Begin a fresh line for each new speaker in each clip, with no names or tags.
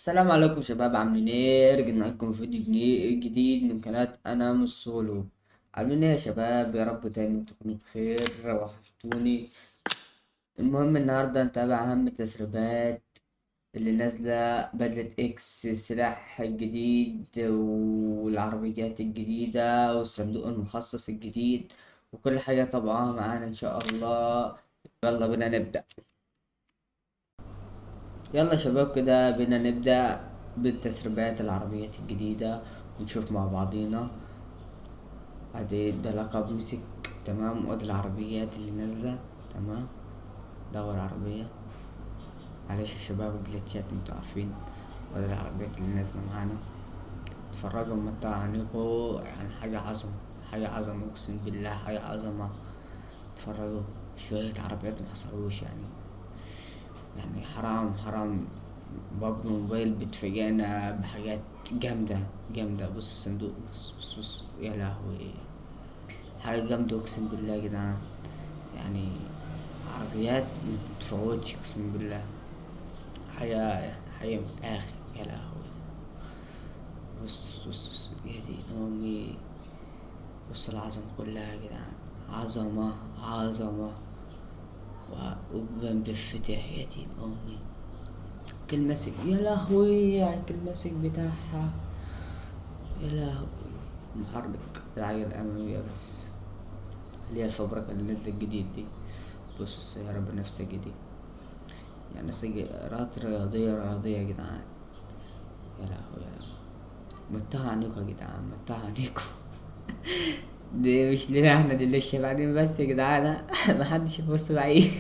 السلام عليكم شباب، عاملين ايه؟ رجعنا لكم فيديو جديد من قناة انا مش سولو. عاملين ايه يا شباب؟ يا رب دايما تكونوا بخير، وحشتوني. المهم النهاردة نتابع اهم التسريبات اللي نازلة. بدلة اكس، السلاح الجديد والعربيات الجديدة والصندوق المخصص الجديد وكل حاجة طبعا معانا ان شاء الله. يلا بينا نبدأ. يلا شباب كده بينا نبدأ بالتسريبات العربيات الجديدة ونشوف مع بعضينا. ده لقب مسك. تمام، وادي العربيات اللي نازلة. تمام، ده أول عربية. معلش يا شباب الجليتشات انتوا عارفين. وادي العربيات اللي نازلة معانا. اتفرجوا ومتعوا عينيكوا، يعني حاجة عظمة. حاجة عظمة اقسم بالله، حاجة عظمة. اتفرجوا. شوية عربيات محصلوش يعني حرام حرام. بابجي موبايل بتفاجئنا بحاجات جامدة جامدة. بص الصندوق، بص يا لهوي. حاجة جامدة اقسم بالله يا جدعان. يعني عربيات متفوتش اقسم بالله. حاجة من الآخر يا لهوي. بص يا دين أمي. بص العظمة كلها يا جدعان. عظمة عظمة. وقبان بفتح يا دين أمي. كلمسك يا لهوي على الكلمسك بتاعها. يا لهوي. محرك العجلة الأمامية بس، اللي هي الفبركة اللي نزلت جديد دي. بص السيارة بنفسجي دي، يعني سيارات رياضية يا جدعان. يا لهوي يا لهوي. متها عنيكوا يا جدعان، متها عنيكوا. دي مش لنا احنا، دي للشبعانين بس يا جدعان. محدش يبص بعيد.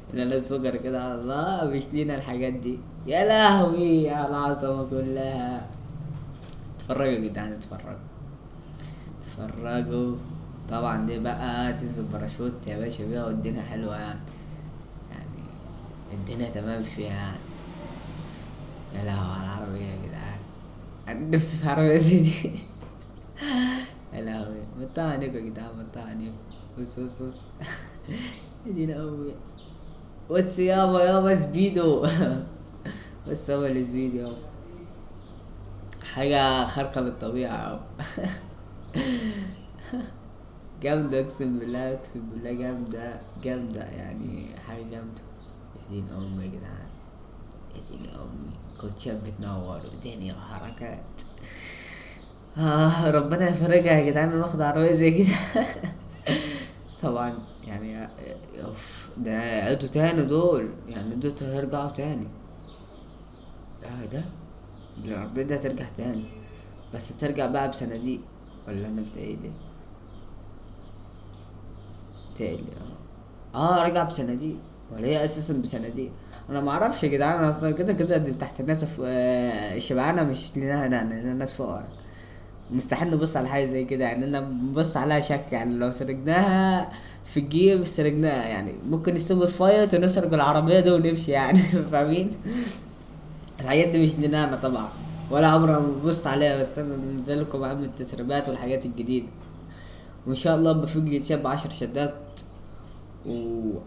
احنا ناس فقر كده على الله، مش لينا الحاجات دي. يا لهوي على العظمة كلها. اتفرجوا يا جدعان، اتفرجوا. طبعا دي بقى تنزل باراشوت يا باشا بيها، والدنيا حلوة يعني الدنيا تمام فيها يا لهوي على العربية يا جدعان. أنا نفسي في عربية زي دي. يا لهوي متاع عليكم يا جدعان، متاع عليكم. بص. يا دين أمي. بص يابا سبيدو. بص هو السبيد يابا. حاجة خارقة للطبيعة يابا. جامدة اقسم بالله، اقسم بالله جامدة يعني حاجة جامدة. يا دين امي يا جدعان. يا دين امي. كوتشات بتنور ودنيا وحركات. ربنا يفرجها يا جدعان وناخد عربية زي كده. طبعا يعني. ده عدوا تاني دول، يعني دول هيرجعوا تاني. ده العربية ده ترجع تاني، بس ترجع بقى بصناديق. ولا انا بتقيلي. تقلي رجع بصناديق. ولا هي اساسا بصناديق. انا ما اعرفش يا جدعان، انا اصلا كده كده دي تحت الناس الشبعانه، مش لنا انا الناس فقراء. مستحيل نبص على حاجه زي كده، يعني انا بنبص عليها شكل. يعني لو سرقناها في الجيب سرقناها، يعني ممكن نسيب الفايت ونسرق العربيه دي ونمشي يعني. فاهمين. الحاجات دي مش لنا انا طبعا، ولا عمري ما ببص عليها. بس انا بنزل لكم اهم التسريبات والحاجات الجديده. وان شاء الله بفوق لي شاب 10 شدات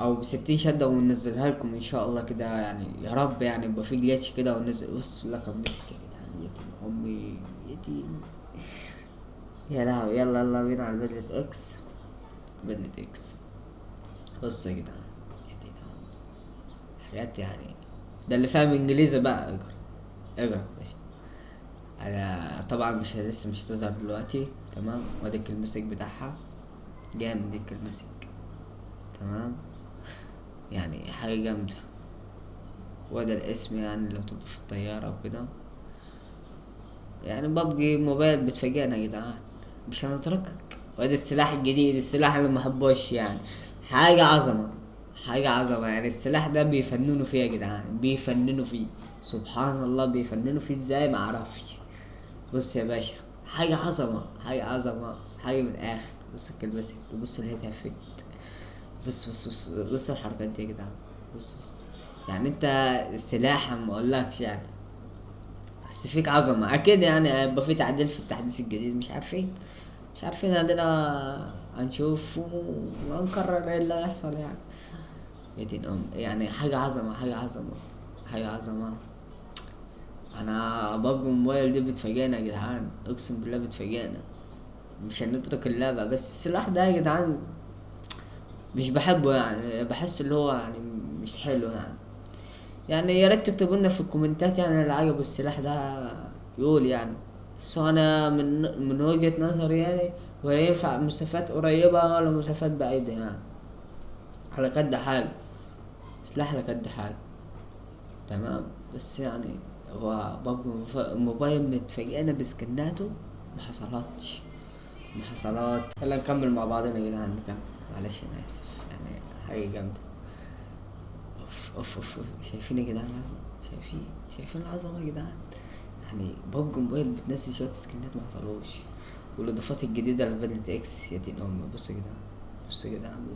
او ب60 شدة وننزلها لكم ان شاء الله كده، يعني يا رب يعني يبقى في جليتش كده وننزل. بص لقب مسك يا جدعان، يتيم امي. يتيم. يا لهوي. يلا بينا على بدلة اكس. بدلة اكس. بص يا جدعان. يتيم امي. حاجات يعني. ده اللي فاهم انجليزي بقى اقرا ماشي. انا طبعا مش لسه مش هتظهر دلوقتي. تمام، وادي الكلمسك بتاعها. جامد دي الكلمسك. تمام، يعني حاجة جامدة. وده الاسم، يعني لو تبقى في الطيارة وكده. يعني ببجي موبايل بتفاجئنا يا جدعان، مش هنتركك. وادي السلاح الجديد، السلاح اللي محبوش يعني. حاجة عظمة. حاجة عظمة، يعني السلاح ده بيفننوا فيه يا جدعان، بيفننوا فيه. سبحان الله، بيفننوا فيه ازاي معرفش. بص يا باشا. حاجة عظمة، حاجة عظمة. حاجة من الآخر. بص الكلبسة، بص اللي هي تهفت. بص الحركات دي يا جدعان. بص. يعني انت السلاح ما اقولكش يعني. بس فيك عظمة أكيد، يعني هيبقى في تعديل في التحديث الجديد. مش عارفين عندنا. هنشوف ونقرر ايه اللي هيحصل يعني. يا دين يعني حاجة عظمة، حاجة عظمة. حاجة عظمة. انا بابجي موبايل دي بتفاجئنا يا جدعان، اقسم بالله بتفاجئنا. مش هنترك اللعبة، بس السلاح ده يا جدعان مش بحبه، يعني بحس اللي هو يعني مش حلو يعني. يعني يا ريت تكتبوا لنا في الكومنتات يعني اللي عجبه السلاح ده يقول يعني. بس هو انا من وجهة نظري يعني، ولا ينفع مسافات قريبة ولا مسافات بعيدة يعني، على قد حال، سلاح على قد حال. تمام. بس يعني هو بابجي موبايل متفاجئنا بسكناته، ما حصلاتش، ما حصلات. يلا نكمل مع بعضنا يا جدعان، نكمل. معلش انا اسف يعني، حاجة جامدة. اوف اوف اوف أوف. شايفين يا جدعان العظمة؟ شايفين العظمة يا جدعان؟ يعني بابجي موبايل بتنزل شوية سكنات ما حصلوش، والاضافات الجديدة لبدلة اكس يا دين امي. بص يا جدعان، بص يا جدعان،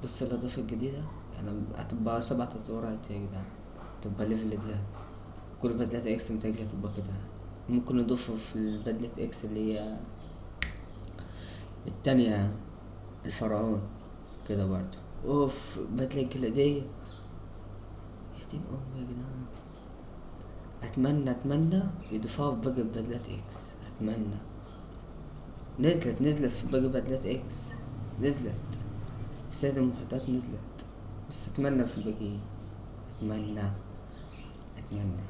بص الاضافة الجديدة. يعني هتبقى 7 تطورات يا جدعان، تبقى ليفل ذهب. كل بدلة اكس متهيألي هتبقى كده. ممكن نضيفه في البدلة اكس اللي هي التانية، الفرعون كده برضو. اوف بدلة جليدية يا دين امي يا جدعان. اتمنى يضيفوها في باقي بدلات اكس، اتمنى. نزلت في باقي بدلات اكس، نزلت في سيد المحيطات نزلت، بس اتمنى في الباقيين. اتمنى اتمنى